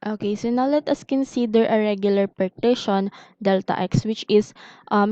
Okay, so now let us consider a regular partition delta x, which is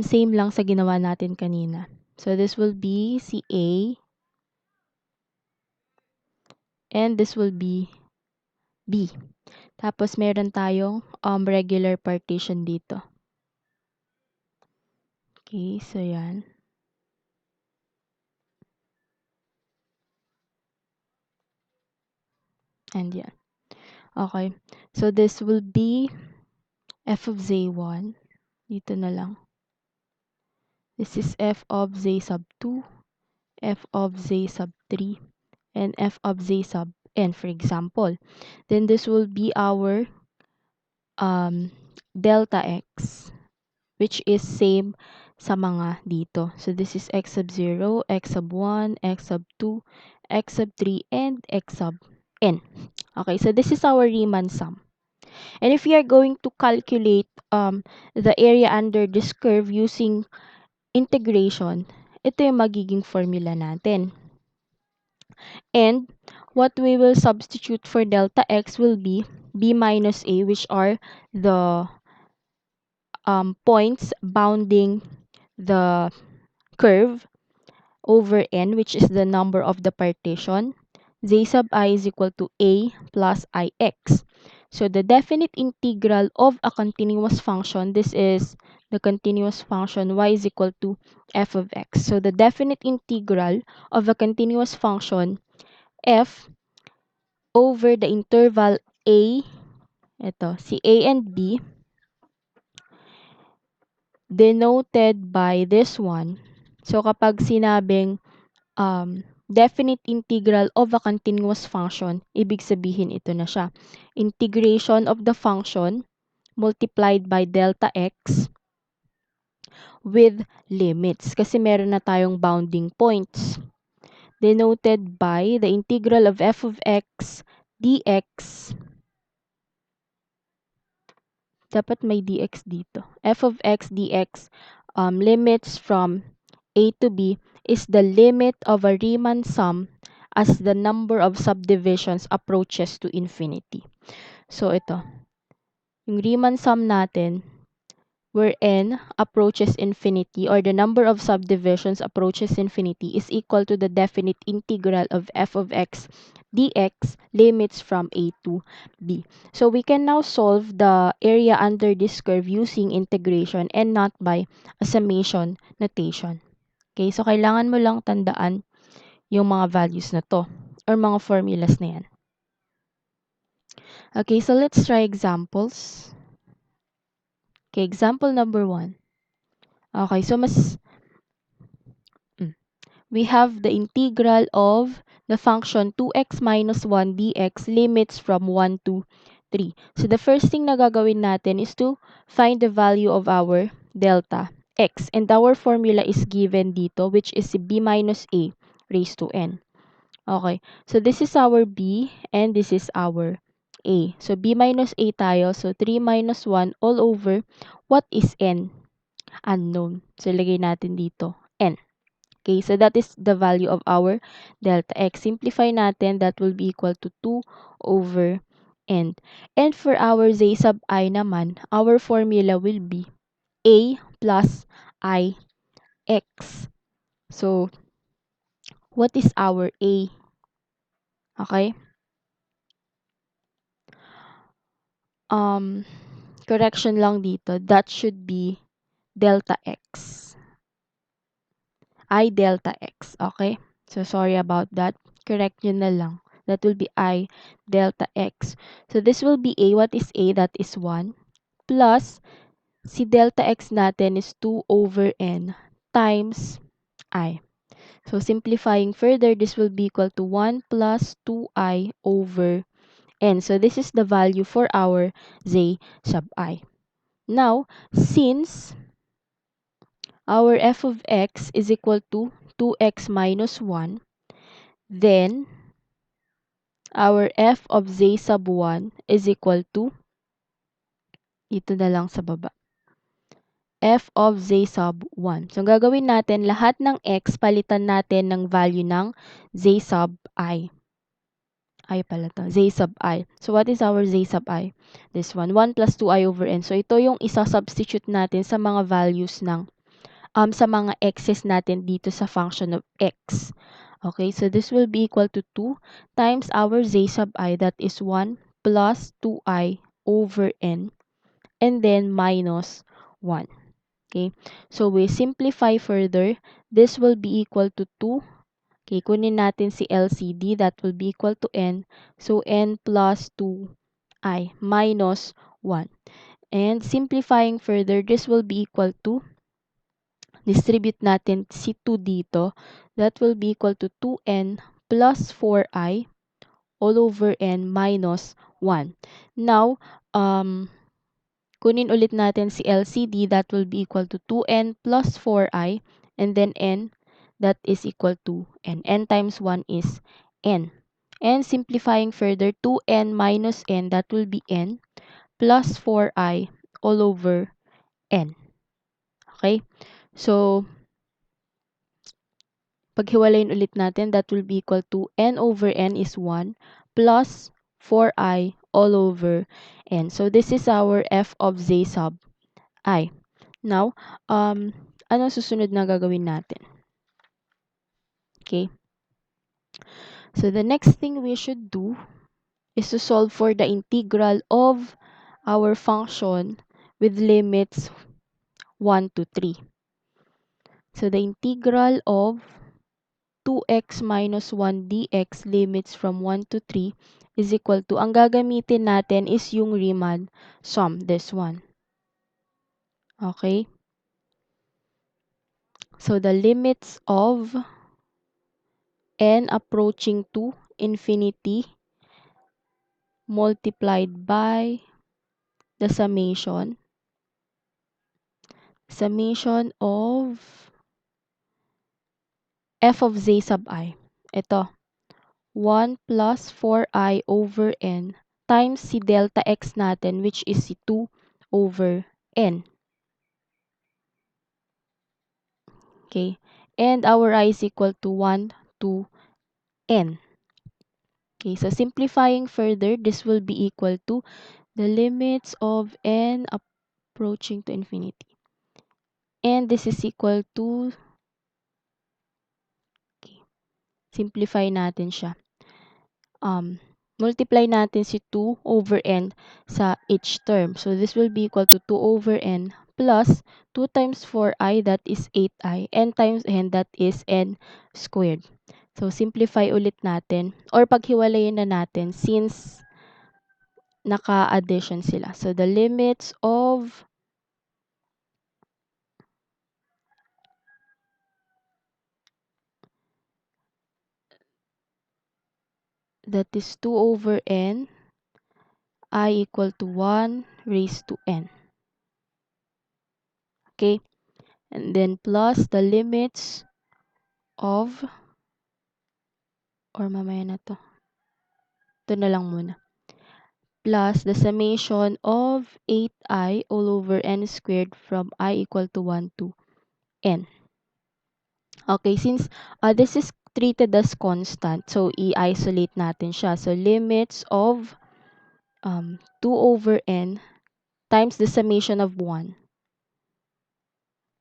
same lang sa ginawa natin kanina. So this will be si A and this will be B. Tapos meron tayong regular partition dito. Okay, so yan. And yan. Okay. So this will be f of z1. Dito na lang. This is f of z sub 2, f of z sub 3, and f of z sub n, for example. Then this will be our delta x, which is same sa mga dito. So this is x sub 0, x sub 1, x sub 2, x sub 3, and x sub n. Okay, so this is our Riemann sum. And if we are going to calculate the area under this curve using integration, ito yung magiging formula natin. And what we will substitute for delta x will be b minus a, which are the points bounding the curve, over n, which is the number of the partition. Z sub I is equal to a plus ix. So the definite integral of a continuous function, this is the continuous function y is equal to f of x. So the definite integral of a continuous function f over the interval a, ito, si a and b, denoted by this one. So kapag sinabing definite integral of a continuous function, ibig sabihin ito na siya. Integration of the function multiplied by delta x with limits. Kasi meron na tayong bounding points. Denoted by the integral of f of x dx. Dapat may dx dito. F of x dx limits from a to b is the limit of a Riemann sum as the number of subdivisions approaches to infinity. So ito, yung Riemann sum natin where n approaches infinity, or the number of subdivisions approaches infinity, is equal to the definite integral of f of x dx limits from a to b. So we can now solve the area under this curve using integration and not by a summation notation. Okay, so kailangan mo lang tandaan yung mga values na to or mga formulas na yan. Okay, so let's try examples. Okay, example number 1. Okay, so we have the integral of the function 2x minus 1 dx limits from 1 to 3. So the first thing na gagawin natin is to find the value of our delta x. And our formula is given dito, which is b minus a raised to n. Okay, so this is our b and this is our a. So b minus a tayo. So 3 minus 1 all over what is n? Unknown. So ilagay natin dito n. Okay, so that is the value of our delta x. Simplify natin, that will be equal to 2 over n. And for our z sub I naman, our formula will be a plus I x. So, what is our a? Okay? Correction lang dito, that should be delta x. I delta x, okay? So, sorry about that. Correct yun na lang. That will be I delta x. So, this will be A. What is A? That is 1. Plus, si delta x natin is 2 over n times I. So, simplifying further, this will be equal to 1 plus 2I over n. So, this is the value for our z sub I. Now, since our f of x is equal to 2x minus 1, then our f of z sub 1 is equal to, ito na lang sa baba, f of z sub 1. So, gagawin natin, lahat ng x, palitan natin ng value ng z sub I. I pala 'to, z sub I. So, what is our z sub I? This one, 1 plus 2i over n. So, ito yung isa-substitute natin sa mga values ng, sa mga x's natin dito sa function of x. Okay, so this will be equal to 2 times our z sub I, that is 1 plus 2i over n, and then minus 1. Okay, so we simplify further. This will be equal to 2. Okay, kunin natin si LCD, that will be equal to n. So, n plus 2i minus 1. And simplifying further, this will be equal to, distribute natin si 2 dito, that will be equal to 2n plus 4i all over n minus 1. Now, kunin ulit natin si LCD, that will be equal to 2n plus 4i, and then n, that is equal to n. N times 1 is n. And simplifying further, 2n minus n, that will be n, plus 4i all over n. Okay? So, paghiwalayin ulit natin, that will be equal to n over n is 1, plus 4i all over n. So, this is our f of z sub I. Now, ano susunod na gagawin natin? Okay. So, the next thing we should do is to solve for the integral of our function with limits 1 to 3. So, the integral of 2x minus 1 dx limits from 1 to 3 is equal to, ang gagamitin natin is yung Riemann sum, this one. Okay? So, the limits of n approaching to infinity multiplied by the summation of f of z sub I. Ito, 1 plus 4i over n times si delta x natin, which is si 2 over n. Okay? And our I is equal to 1 to n. Okay, so simplifying further, this will be equal to the limits of n approaching to infinity. And this is equal to, okay, simplify natin siya. Multiply natin si 2 over n sa each term. So, this will be equal to 2 over n plus 2 times 4i, that is 8i, n times n, that is n squared. So, simplify ulit natin, or paghiwalayin na natin since naka-addition sila. So, the limits of that is 2 over n, I equal to 1 raised to n. Okay? And then plus the limits of, or mamaya na to. Ito na lang muna. Plus the summation of 8i all over n squared from I equal to 1 to n. Okay, since this is treated as constant, so i-isolate natin siya. So, limits of 2 over n times the summation of 1.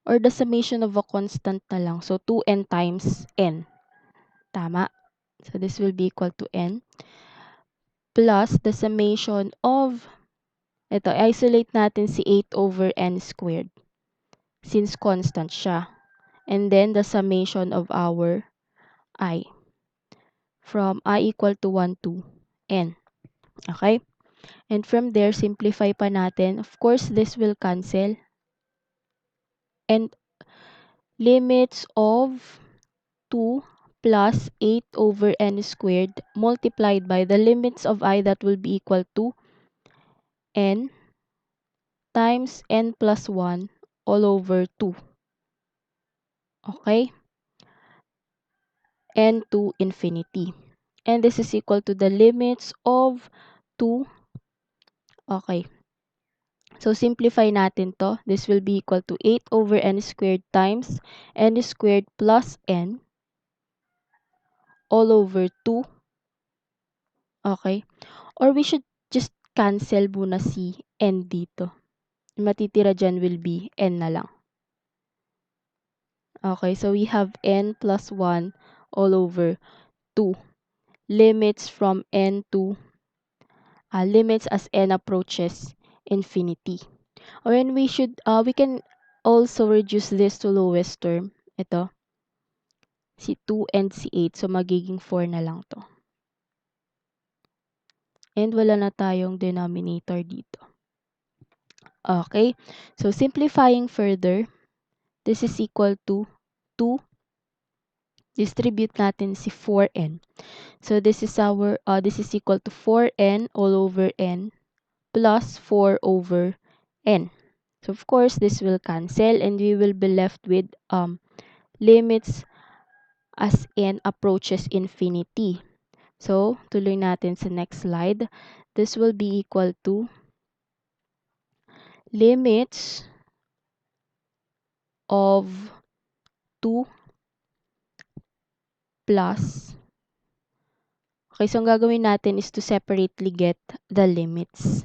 Or the summation of a constant na lang. So, 2n times n. Tama? So, this will be equal to n. Plus the summation of, ito, isolate natin si 8 over n squared. Since constant siya. And then the summation of our I. From I equal to 1 to n. Okay? And from there, simplify pa natin. Of course, this will cancel. And limits of 2 plus 8 over n squared multiplied by the limits of I, that will be equal to n times n plus 1 all over 2. Okay? N to infinity. And this is equal to the limits of 2. Okay. So, simplify natin to. This will be equal to 8 over n squared times n squared plus n all over 2. Okay? Or we should just cancel muna si n dito. Yung matitira dyan will be n na lang. Okay, so we have n plus 1 all over 2. Limits from n to limits as n approaches infinity. Or then we can also reduce this to lowest term. Ito, si 2 and si 8. So, magiging 4 na lang to. And wala na tayong denominator dito. Okay, so simplifying further, this is equal to 2. Distribute natin si 4n. So, this is equal to 4n all over n plus 4 over n. So, of course, this will cancel and we will be left with limits as n approaches infinity. So, tuloy natin sa next slide. This will be equal to limits of 2 plus. Okay, so ang gagawin natin is to separately get the limits.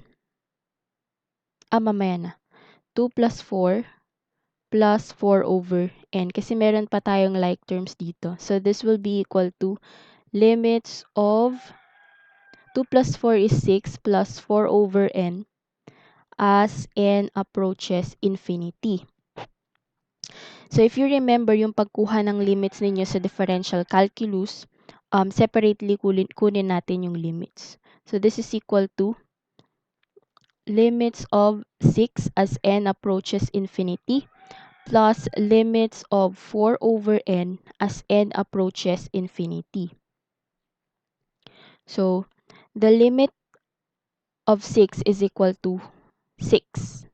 Mamaya na. 2 plus 4 plus 4 over n. Kasi meron pa tayong like terms dito. So, this will be equal to limits of 2 plus 4 is 6 plus 4 over n as n approaches infinity. So, if you remember yung pagkuha ng limits ninyo sa differential calculus, separately kunin natin yung limits. So, this is equal to limits of 6 as n approaches infinity plus limits of 4 over n as n approaches infinity. So, the limit of 6 is equal to 6.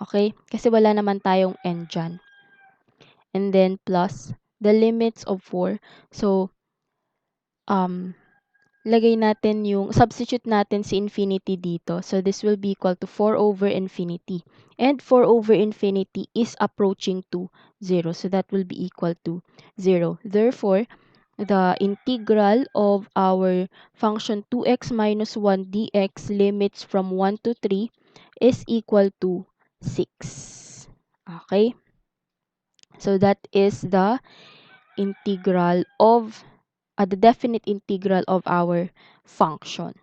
Okay? Kasi wala naman tayong n dyan. And then plus the limits of 4. So, substitute natin si infinity dito. So, this will be equal to 4 over infinity. And 4 over infinity is approaching to 0. So, that will be equal to 0. Therefore, the integral of our function 2x minus 1 dx limits from 1 to 3 is equal to 6. Okay? So, that is the integral of the definite integral of our function.